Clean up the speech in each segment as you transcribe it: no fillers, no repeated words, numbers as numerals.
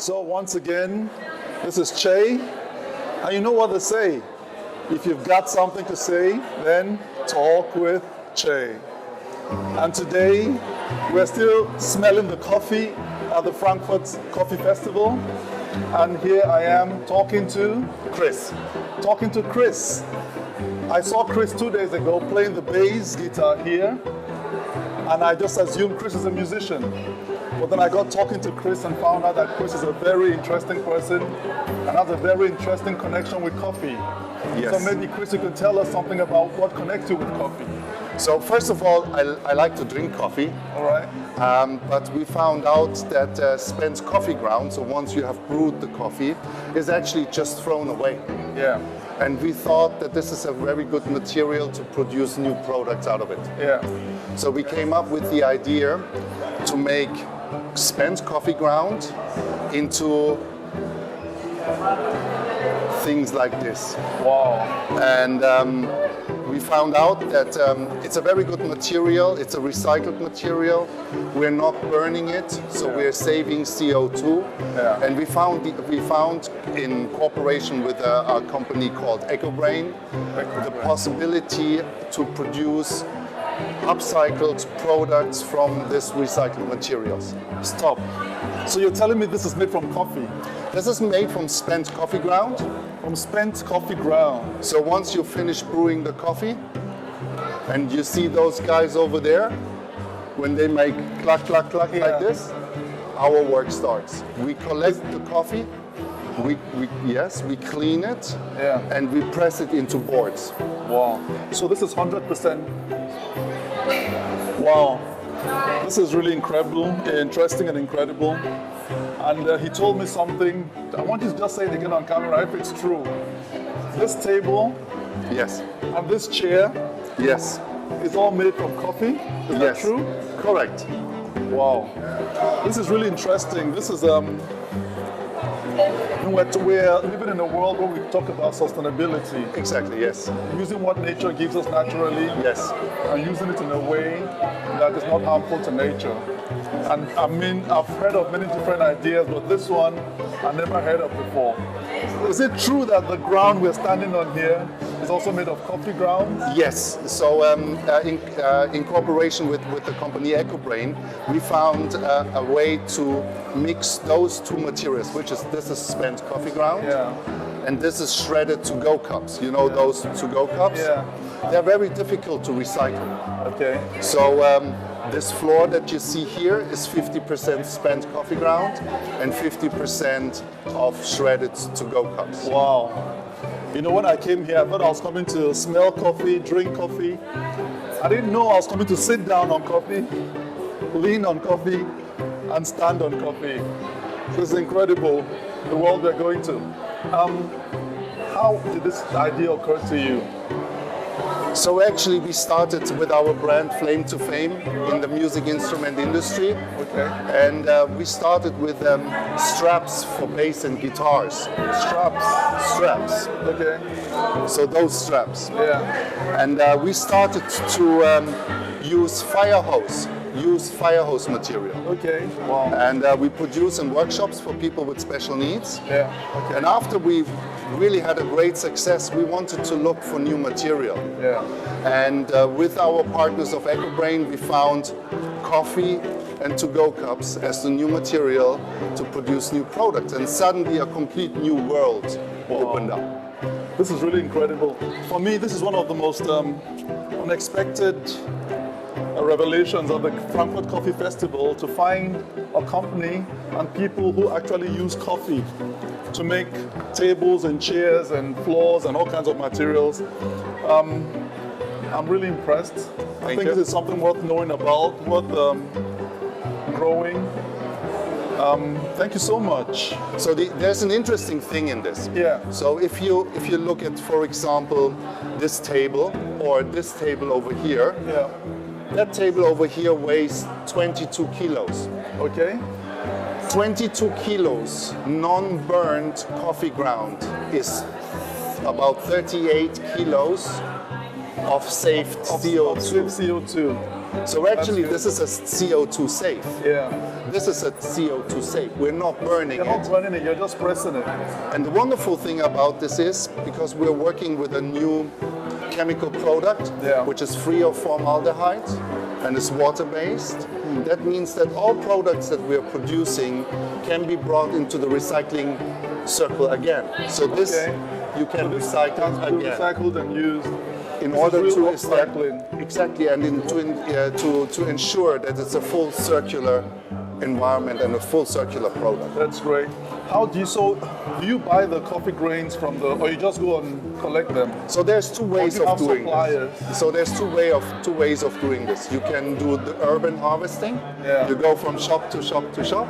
So once again, this is Che, and you know what they say. If you've got something to say, then talk with Che. And today, we're still smelling the coffee at the Frankfurt Coffee Festival. And here I am talking to Chris. I saw Chris 2 days ago playing the bass guitar here, and I just assumed Chris is a musician. But then I got talking to Chris and found out that Chris is a very interesting person and has a very interesting connection with coffee. Yes. So maybe Chris, you could tell us something about what connects you with coffee. So first of all, I like to drink coffee. All right. But we found out that spent coffee ground, so once you have brewed the coffee, is actually just thrown away. Yeah. And we thought that this is a very good material to produce new products out of it. Yeah. So we came up with the idea to make spent coffee ground into things like this. Wow. And we found out that it's a very good material, it's a recycled material. We're not burning it, so we're saving CO2. Yeah. And we found in cooperation with a company called EcoBrain the possibility to produce upcycled products from this recycled materials. Stop. So you're telling me this is made from coffee? This is made from spent coffee ground. From spent coffee ground. So once you finish brewing the coffee, and you see those guys over there, when they make clack, clack, clack like this, our work starts. We collect the coffee, we clean it, and we press it into boards. Wow. So this is 100%. Wow. This is really incredible, interesting and incredible. And he told me something. I want you to just say it again on camera if it's true. This table Yes. and this chair Yes. is all made from coffee. Is that true? Correct. Wow. This is really interesting. This is we're living in a world where we talk about sustainability. Exactly, yes. Using what nature gives us naturally. Yes. And using it in a way that is not harmful to nature. And I mean, I've heard of many different ideas, but this one I never heard of before. Is it true that the ground we're standing on here is also made of coffee grounds? Yes. So in cooperation with the company EcoBrain, we found a way to mix those two materials, this is spent coffee ground, and this is shredded to-go cups. You know those to-go cups? Yeah. They're very difficult to recycle. Okay. So this floor that you see here is 50% spent coffee ground and 50% of shredded to-go cups. Wow. You know, when I came here, I thought I was coming to smell coffee, drink coffee. I didn't know I was coming to sit down on coffee, lean on coffee, and stand on coffee. This is incredible, the world we're going to. How did this idea occur to you? So actually we started with our brand Flame to Fame in the music instrument industry. Okay. And we started with straps for bass and guitars. Straps. Okay. So those straps. Yeah. And we started to use fire hose material. Okay. Wow. And we produce in workshops for people with special needs. Yeah. Okay. And after we really had a great success, we wanted to look for new material. Yeah. And with our partners of EcoBrain, we found coffee and to-go cups as the new material to produce new products. And suddenly a complete new world opened up. This is really incredible. For me, this is one of the most unexpected revelations of the Frankfurt Coffee Festival, to find a company and people who actually use coffee to make tables and chairs and floors and all kinds of materials. I'm really impressed. I think this is something worth knowing about, worth growing. Thank you so much. So there's an interesting thing in this. Yeah. So if you look at, for example, this table or this table over here, that table over here weighs 22 kilos. Okay. 22 kilos non-burned coffee ground is about 38 kilos of saved CO2. Of CO2. So actually, good. this is a CO2 safe. Yeah. This is a CO2 safe. We're not burning You're not it. running it, you're just pressing it. And the wonderful thing about this is, because we're working with a new chemical product, Yeah. which is free of formaldehyde and is water-based, that means that all products that we're producing can be brought into the recycling circle again. So this, Okay. you can So this recycle can be again. recycled and used. In This order is to real establish upcycling. exactly, and to ensure that it's a full circular environment and a full circular product. That's great. How do you buy the coffee grains from or you just go and collect them? So there's two ways you of have doing suppliers? this. So there's two ways of doing this. You can do the urban harvesting. Yeah. You go from shop to shop to shop,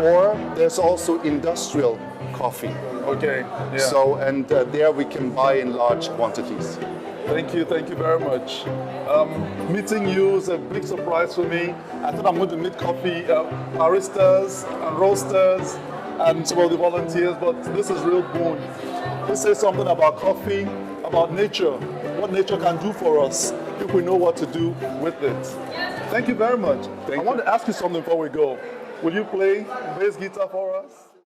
or there's also industrial coffee. Okay. Yeah. So there we can buy in large quantities. Thank you very much. Meeting you is a big surprise for me. I thought I'm going to meet coffee baristas and roasters and some of the volunteers, but this is real boon. This says something about coffee, about nature, what nature can do for us if we know what to do with it. Thank you very much. I want to ask you something before we go. Will you play bass guitar for us?